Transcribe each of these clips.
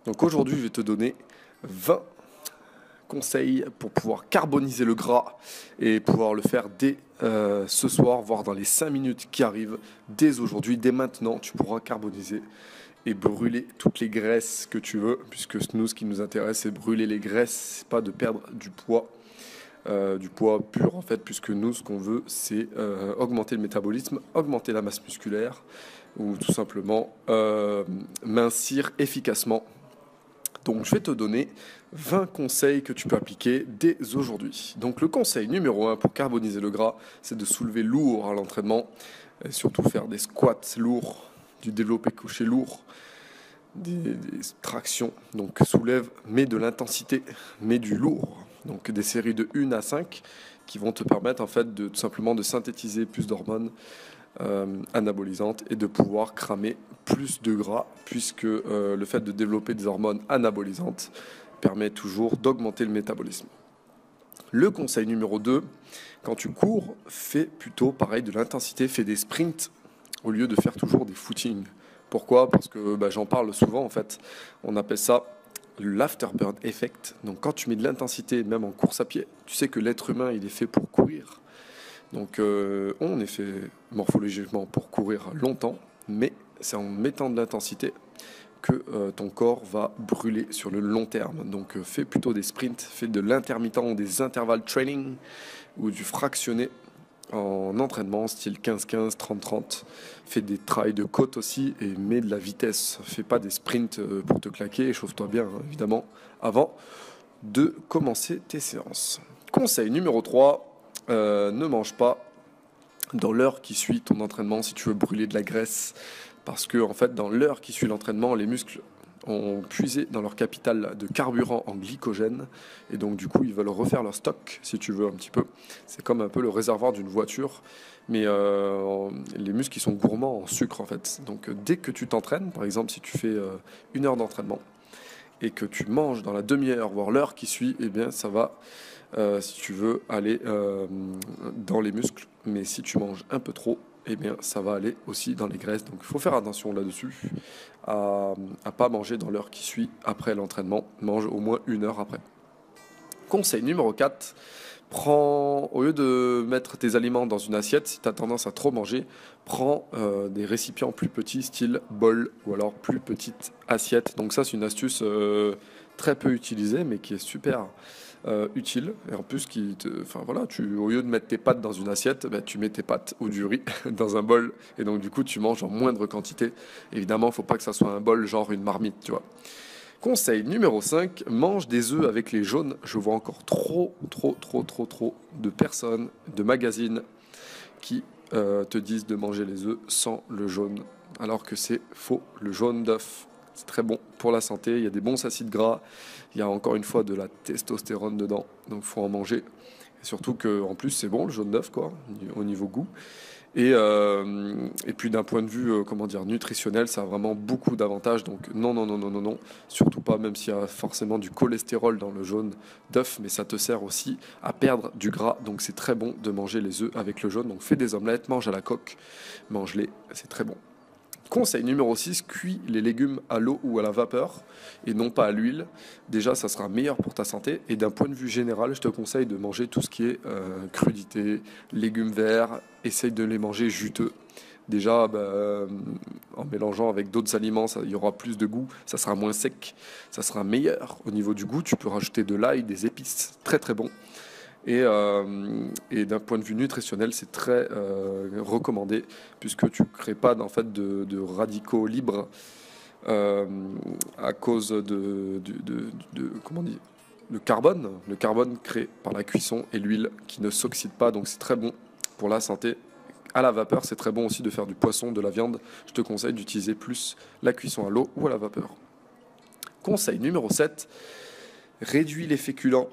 Donc aujourd'hui, je vais te donner 20 conseils pour pouvoir carboniser le gras et pouvoir le faire dès ce soir, voire dans les 5 minutes qui arrivent. Dès aujourd'hui, dès maintenant, tu pourras carboniser et brûler toutes les graisses que tu veux, puisque nous, ce qui nous intéresse, c'est brûler les graisses, pas de perdre du poids pur en fait, puisque nous, ce qu'on veut, c'est augmenter le métabolisme, augmenter la masse musculaire, ou tout simplement mincir efficacement. Donc je vais te donner 20 conseils que tu peux appliquer dès aujourd'hui. Donc le conseil numéro 1 pour carboniser le gras, c'est de soulever lourd à l'entraînement, et surtout faire des squats lourds, du développé couché lourd, des tractions. Donc soulève, mets de l'intensité, mets du lourd. Donc des séries de 1 à 5 qui vont te permettre en fait de tout simplement de synthétiser plus d'hormones anabolisantes et de pouvoir cramer plus de gras, puisque le fait de développer des hormones anabolisantes permet toujours d'augmenter le métabolisme. Le conseil numéro 2, quand tu cours, fais plutôt pareil de l'intensité, fais des sprints au lieu de faire toujours des footings. Pourquoi? Parce que j'en parle souvent en fait, on appelle ça l'afterburn effect. Donc quand tu mets de l'intensité, même en course à pied, tu sais que l'être humain il est fait pour courir. Donc on est fait morphologiquement pour courir longtemps, mais c'est en mettant de l'intensité que ton corps va brûler sur le long terme. Donc fais plutôt des sprints, fais de l'intermittent ou des intervalles training ou du fractionné en entraînement, style 15-15, 30-30. Fais des trails de côte aussi et mets de la vitesse. Fais pas des sprints pour te claquer, chauffe-toi bien évidemment avant de commencer tes séances. Conseil numéro 3, ne mange pas dans l'heure qui suit ton entraînement si tu veux brûler de la graisse. Parce que en fait, dans l'heure qui suit l'entraînement, les muscles ont puisé dans leur capital de carburant en glycogène. Et donc du coup, ils veulent refaire leur stock, si tu veux un petit peu. C'est comme un peu le réservoir d'une voiture. Mais les muscles, ils sont gourmands en sucre en fait. Donc dès que tu t'entraînes, par exemple si tu fais 1 heure d'entraînement, et que tu manges dans la demi-heure, voire l'heure qui suit, eh bien ça va, si tu veux, aller dans les muscles. Mais si tu manges un peu trop, eh bien ça va aller aussi dans les graisses. Donc il faut faire attention là-dessus, à ne pas manger dans l'heure qui suit après l'entraînement. Mange au moins 1 heure après. Conseil numéro 4, au lieu de mettre tes aliments dans une assiette, si tu as tendance à trop manger, prends des récipients plus petits, style bol, ou alors plus petite assiette. Donc ça, c'est une astuce très peu utilisée, mais qui est super utile. Et en plus, au lieu de mettre tes pâtes dans une assiette, tu mets tes pâtes ou du riz dans un bol. Et donc, du coup, tu manges en moindre quantité. Évidemment, il ne faut pas que ça soit un bol, genre une marmite, tu vois. Conseil numéro 5, mange des œufs avec les jaunes. Je vois encore trop de personnes, de magazines qui te disent de manger les œufs sans le jaune, alors que c'est faux. Le jaune d'œuf, c'est très bon pour la santé. Il y a des bons acides gras. Il y a encore une fois de la testostérone dedans, donc il faut en manger. Et surtout qu'en plus, c'est bon le jaune d'œuf, quoi, au niveau goût. Et puis d'un point de vue nutritionnel, ça a vraiment beaucoup d'avantages. Donc non, surtout pas, même s'il y a forcément du cholestérol dans le jaune d'œuf, mais ça te sert aussi à perdre du gras. Donc c'est très bon de manger les œufs avec le jaune. Donc fais des omelettes, mange à la coque, mange-les, c'est très bon. Conseil numéro 6, cuis les légumes à l'eau ou à la vapeur et non pas à l'huile. Déjà, ça sera meilleur pour ta santé. Et d'un point de vue général, je te conseille de manger tout ce qui est crudité, légumes verts. Essaye de les manger juteux. Déjà, en mélangeant avec d'autres aliments, il y aura plus de goût, ça sera moins sec, ça sera meilleur. Au niveau du goût, tu peux rajouter de l'ail, des épices, très très bon. Et d'un point de vue nutritionnel, c'est très recommandé, puisque tu ne crées pas en fait, de radicaux libres à cause comment on dit, le carbone. Le carbone créé par la cuisson et l'huile qui ne s'oxyde pas, donc c'est très bon pour la santé. À la vapeur, c'est très bon aussi de faire du poisson, de la viande. Je te conseille d'utiliser plus la cuisson à l'eau ou à la vapeur. Conseil numéro 7, réduis les féculents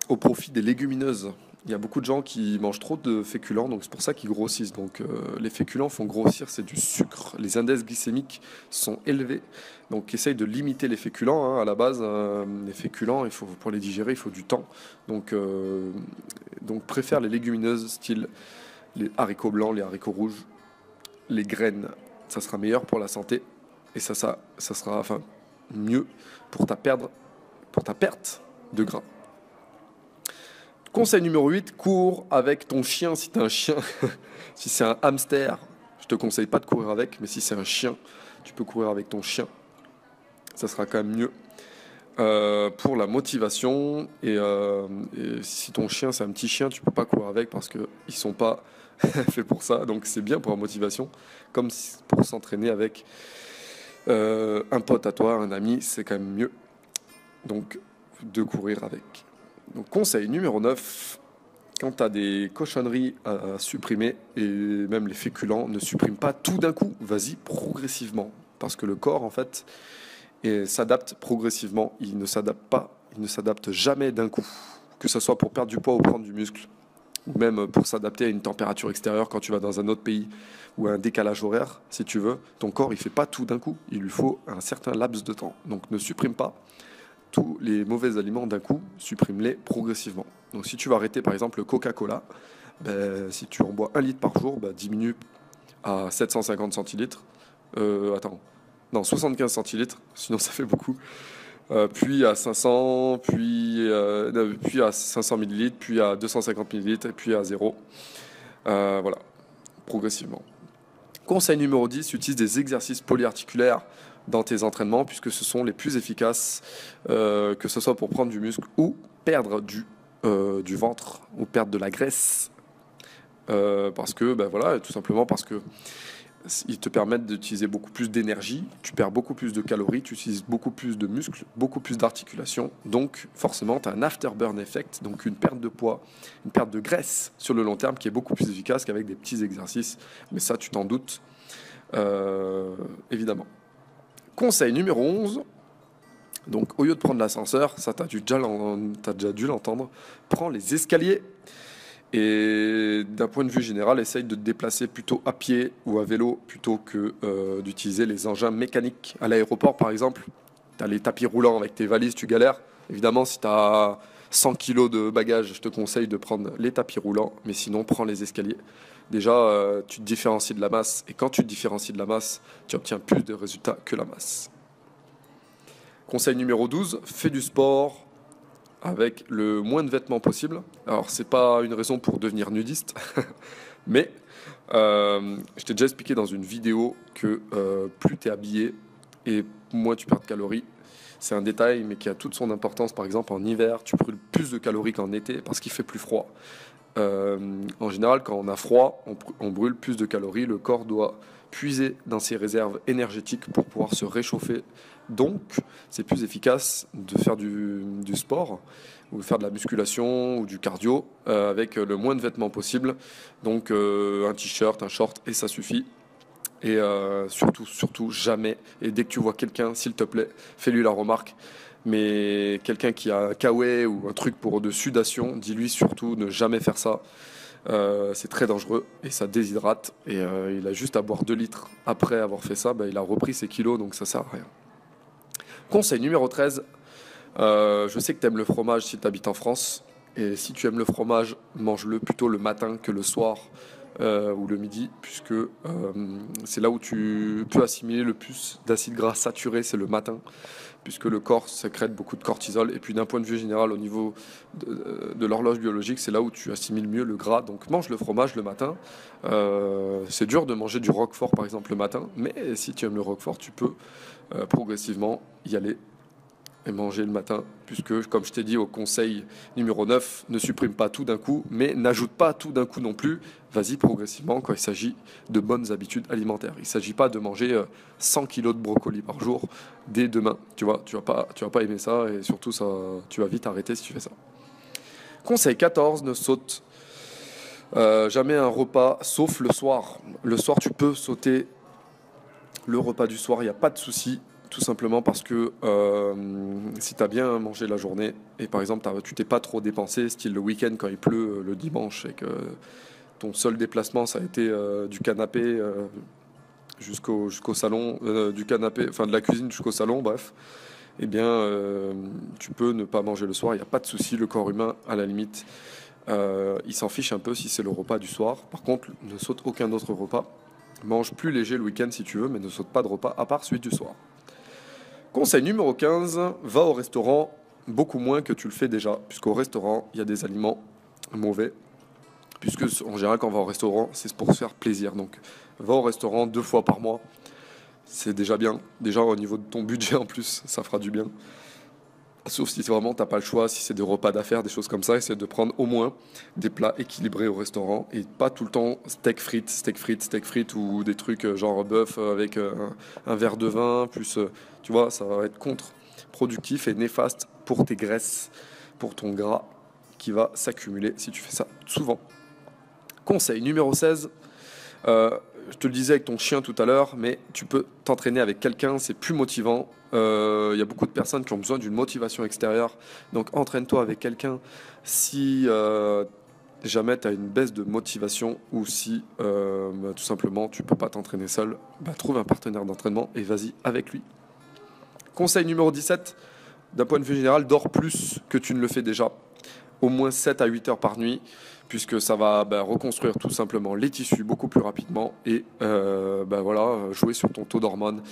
au profit des légumineuses. Il y a beaucoup de gens qui mangent trop de féculents, donc c'est pour ça qu'ils grossissent. Donc les féculents font grossir, c'est du sucre. Les indices glycémiques sont élevés, donc essaye de limiter les féculents. À la base, les féculents, pour les digérer, il faut du temps. Donc préfère les légumineuses, style les haricots blancs, les haricots rouges, les graines. Ça sera meilleur pour la santé et ça sera, mieux pour ta perte de gras. Conseil numéro 8, cours avec ton chien si tu as un chien. Si c'est un hamster, je te conseille pas de courir avec, mais si c'est un chien, tu peux courir avec ton chien. Ça sera quand même mieux pour la motivation. Et si ton chien c'est un petit chien, tu peux pas courir avec parce qu'ils sont pas faits pour ça. Donc c'est bien pour la motivation, comme pour s'entraîner avec un pote à toi, un ami, c'est quand même mieux. Donc de courir avec. Donc conseil numéro 9, quand tu as des cochonneries à supprimer, et même les féculents, ne supprime pas tout d'un coup, vas-y progressivement. Parce que le corps, en fait, s'adapte progressivement, il ne s'adapte jamais d'un coup. Que ce soit pour perdre du poids ou prendre du muscle, ou même pour s'adapter à une température extérieure quand tu vas dans un autre pays, ou à un décalage horaire, si tu veux, ton corps, il ne fait pas tout d'un coup, il lui faut un certain laps de temps. Donc ne supprime pas tous les mauvais aliments d'un coup, supprime-les progressivement. Donc si tu vas arrêter par exemple le Coca-Cola, si tu en bois 1 litre par jour, diminue à 750 centilitres. 75 centilitres, sinon ça fait beaucoup. Puis à 500, puis à 500 millilitres, puis à 250 millilitres, et puis à 0. Voilà, progressivement. Conseil numéro 10, utilise des exercices polyarticulaires dans tes entraînements, puisque ce sont les plus efficaces, que ce soit pour prendre du muscle ou perdre du ventre, ou perdre de la graisse. Parce que, tout simplement parce que ils te permettent d'utiliser beaucoup plus d'énergie, tu perds beaucoup plus de calories, tu utilises beaucoup plus de muscles, beaucoup plus d'articulations. Donc forcément, tu as un afterburn effect, donc une perte de poids, une perte de graisse sur le long terme qui est beaucoup plus efficace qu'avec des petits exercices. Mais ça, tu t'en doutes, évidemment. Conseil numéro 11, donc au lieu de prendre l'ascenseur, ça t'as déjà dû l'entendre, prends les escaliers. Et d'un point de vue général, essaye de te déplacer plutôt à pied ou à vélo plutôt que d'utiliser les engins mécaniques. À l'aéroport, par exemple, tu as les tapis roulants avec tes valises, tu galères. Évidemment, si tu as 100 kilos de bagages, je te conseille de prendre les tapis roulants, mais sinon, prends les escaliers. Déjà, tu te différencies de la masse, et quand tu te différencies de la masse, tu obtiens plus de résultats que la masse. Conseil numéro 12, fais du sport avec le moins de vêtements possible. Alors, c'est pas une raison pour devenir nudiste, mais je t'ai déjà expliqué dans une vidéo que plus tu es habillé et moins tu perds de calories. C'est un détail, mais qui a toute son importance. Par exemple, en hiver, tu brûles plus de calories qu'en été parce qu'il fait plus froid. En général, quand on a froid, on brûle plus de calories. Le corps doit puiser dans ses réserves énergétiques pour pouvoir se réchauffer. Donc, c'est plus efficace de faire du sport ou de faire de la musculation ou du cardio avec le moins de vêtements possible. Donc, un t-shirt, un short, et ça suffit. Et surtout, jamais. Et dès que tu vois quelqu'un, s'il te plaît, fais-lui la remarque. Mais quelqu'un qui a un kawaii ou un truc pour de sudation, dis-lui surtout ne jamais faire ça. C'est très dangereux et ça déshydrate. Et il a juste à boire 2 litres après avoir fait ça. Il a repris ses kilos, donc ça sert à rien. Conseil numéro 13. Je sais que tu aimes le fromage si tu habites en France. Et si tu aimes le fromage, mange-le plutôt le matin que le soir ou le midi, puisque c'est là où tu peux assimiler le plus d'acides gras saturés, c'est le matin, puisque le corps sécrète beaucoup de cortisol. Et puis d'un point de vue général, au niveau de l'horloge biologique, c'est là où tu assimiles mieux le gras. Donc mange le fromage le matin. C'est dur de manger du roquefort par exemple le matin, mais si tu aimes le roquefort, tu peux progressivement y aller et manger le matin, puisque, comme je t'ai dit au conseil numéro 9, ne supprime pas tout d'un coup, mais n'ajoute pas tout d'un coup non plus. Vas-y progressivement quand il s'agit de bonnes habitudes alimentaires. Il ne s'agit pas de manger 100 kilos de brocoli par jour dès demain. Tu vas pas aimer ça, et surtout, tu vas vite arrêter si tu fais ça. Conseil 14, ne saute jamais un repas, sauf le soir. Le soir, tu peux sauter le repas du soir, il n'y a pas de souci. Tout simplement parce que si tu as bien mangé la journée et par exemple tu t'es pas trop dépensé, style le week-end quand il pleut le dimanche et que ton seul déplacement ça a été du canapé jusqu'au salon, du canapé, enfin de la cuisine jusqu'au salon, bref, eh bien tu peux ne pas manger le soir, il n'y a pas de souci, le corps humain à la limite il s'en fiche un peu si c'est le repas du soir. Par contre, ne saute aucun autre repas. Mange plus léger le week-end si tu veux, mais ne saute pas de repas à part celui du soir. Conseil numéro 15, va au restaurant beaucoup moins que tu le fais déjà, puisqu'au restaurant, il y a des aliments mauvais, puisque en général, quand on va au restaurant, c'est pour se faire plaisir. Donc, va au restaurant 2 fois par mois, c'est déjà bien. Déjà, au niveau de ton budget en plus, ça fera du bien. Sauf si vraiment t'as pas le choix, si c'est des repas d'affaires, des choses comme ça, essaie de prendre au moins des plats équilibrés au restaurant et pas tout le temps steak frites, steak frites, steak frites ou des trucs genre bœuf avec un verre de vin, plus tu vois, ça va être contre-productif et néfaste pour tes graisses, pour ton gras qui va s'accumuler si tu fais ça souvent. Conseil numéro 16, je te le disais avec ton chien tout à l'heure, mais tu peux t'entraîner avec quelqu'un, c'est plus motivant. Il y a beaucoup de personnes qui ont besoin d'une motivation extérieure. Donc entraîne-toi avec quelqu'un si jamais tu as une baisse de motivation ou si tout simplement tu peux pas t'entraîner seul. Trouve un partenaire d'entraînement et vas-y avec lui. Conseil numéro 17, d'un point de vue général, dors plus que tu ne le fais déjà. Au moins 7 à 8 heures par nuit, puisque ça va reconstruire tout simplement les tissus beaucoup plus rapidement et voilà, jouer sur ton taux d'hormones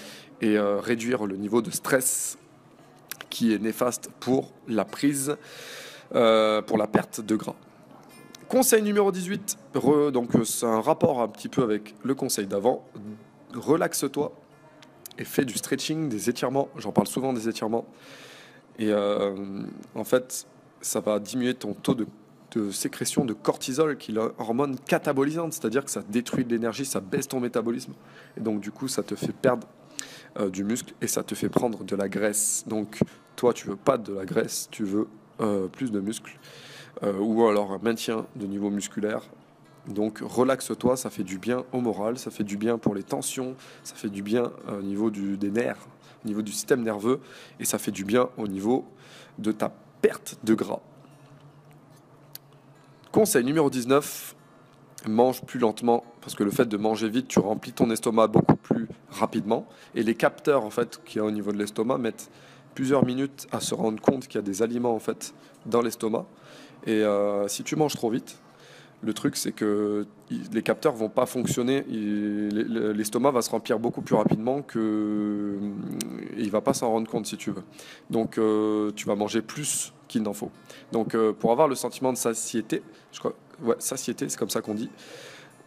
et réduire le niveau de stress qui est néfaste pour la prise, pour la perte de gras. Conseil numéro 18, donc c'est un rapport un petit peu avec le conseil d'avant. Relaxe-toi et fais du stretching, des étirements. J'en parle souvent des étirements. Et en fait, ça va diminuer ton taux de sécrétion de cortisol, qui est l'hormone catabolisante, c'est-à-dire que ça détruit de l'énergie, ça baisse ton métabolisme. Et donc, du coup, ça te fait perdre du muscle et ça te fait prendre de la graisse. Donc, toi, tu veux pas de la graisse, tu veux plus de muscle ou alors un maintien de niveau musculaire. Donc, relaxe-toi, ça fait du bien au moral, ça fait du bien pour les tensions, ça fait du bien au niveau des nerfs, au niveau du système nerveux, et ça fait du bien au niveau de ta perte de gras. Conseil numéro 19, mange plus lentement, parce que le fait de manger vite, tu remplis ton estomac beaucoup plus rapidement, et les capteurs en fait qu'il y a au niveau de l'estomac mettent plusieurs minutes à se rendre compte qu'il y a des aliments en fait dans l'estomac, et si tu manges trop vite, le truc, c'est que les capteurs vont pas fonctionner. L'estomac va se remplir beaucoup plus rapidement que il va pas s'en rendre compte si tu veux. Donc, tu vas manger plus qu'il n'en faut. Donc, pour avoir le sentiment de satiété, je crois, ouais, satiété, c'est comme ça qu'on dit.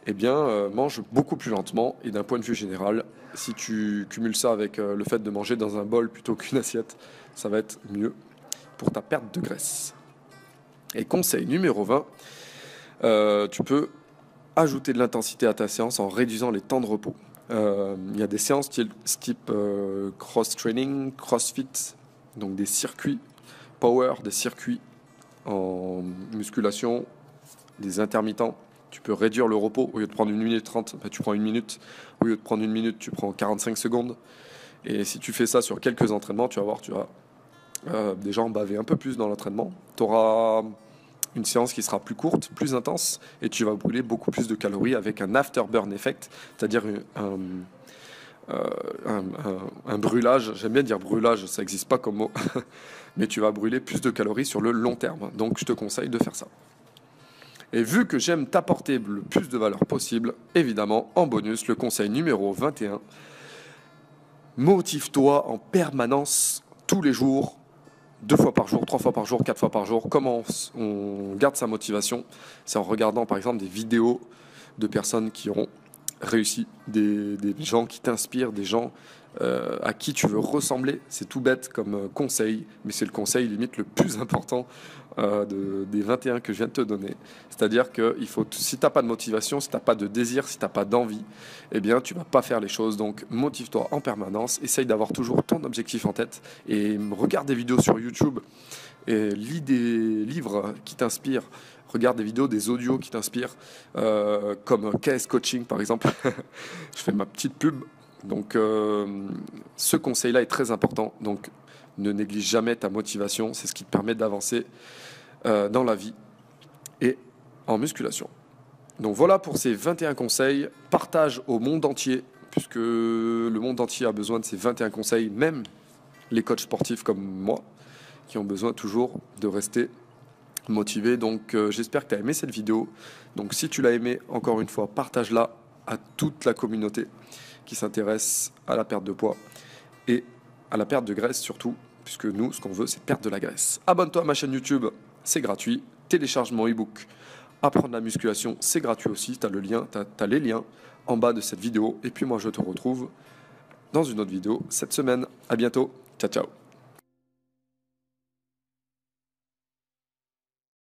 Eh bien, mange beaucoup plus lentement. Et d'un point de vue général, si tu cumules ça avec le fait de manger dans un bol plutôt qu'une assiette, ça va être mieux pour ta perte de graisse. Et conseil numéro 20. Tu peux ajouter de l'intensité à ta séance en réduisant les temps de repos. Il y a des séances type cross-training, crossfit, donc des circuits power, des circuits en musculation, des intermittents. Tu peux réduire le repos. Au lieu de prendre 1 minute 30, tu prends 1 minute. Au lieu de prendre 1 minute, tu prends 45 secondes. Et si tu fais ça sur quelques entraînements, tu vas voir, tu vas déjà en baver un peu plus dans l'entraînement. Tu auras une séance qui sera plus courte, plus intense, et tu vas brûler beaucoup plus de calories avec un afterburn effect, c'est-à-dire un brûlage. J'aime bien dire brûlage, ça n'existe pas comme mot, mais tu vas brûler plus de calories sur le long terme. Donc je te conseille de faire ça. Et vu que j'aime t'apporter le plus de valeur possible, évidemment, en bonus, le conseil numéro 21, motive-toi en permanence, tous les jours, 2 fois par jour, 3 fois par jour, 4 fois par jour. Comment on garde sa motivation? C'est en regardant par exemple des vidéos de personnes qui ont réussi, des gens qui t'inspirent, des gens à qui tu veux ressembler. C'est tout bête comme conseil, mais c'est le conseil limite le plus important des 21 que je viens de te donner. C'est-à-dire que si tu n'as pas de motivation, si tu n'as pas de désir, si tu n'as pas d'envie, eh bien tu ne vas pas faire les choses. Donc motive-toi en permanence, essaye d'avoir toujours ton objectif en tête et regarde des vidéos sur YouTube et lis des livres qui t'inspirent. Regarde des vidéos, des audios qui t'inspirent, comme KS Coaching par exemple. Je fais ma petite pub. Donc ce conseil-là est très important. Donc ne néglige jamais ta motivation. C'est ce qui te permet d'avancer dans la vie et en musculation. Donc voilà pour ces 21 conseils. Partage au monde entier, puisque le monde entier a besoin de ces 21 conseils, même les coachs sportifs comme moi, qui ont besoin toujours de rester motivés. Donc j'espère que tu as aimé cette vidéo. Donc si tu l'as aimé, encore une fois, partage-la à toute la communauté qui s'intéresse à la perte de poids et à la perte de graisse surtout, puisque nous, ce qu'on veut, c'est perdre de la graisse. Abonne-toi à ma chaîne YouTube, c'est gratuit. Télécharge mon e-book Apprendre la musculation, c'est gratuit aussi. Tu as les liens en bas de cette vidéo. Et puis moi, je te retrouve dans une autre vidéo cette semaine. À bientôt. Ciao, ciao.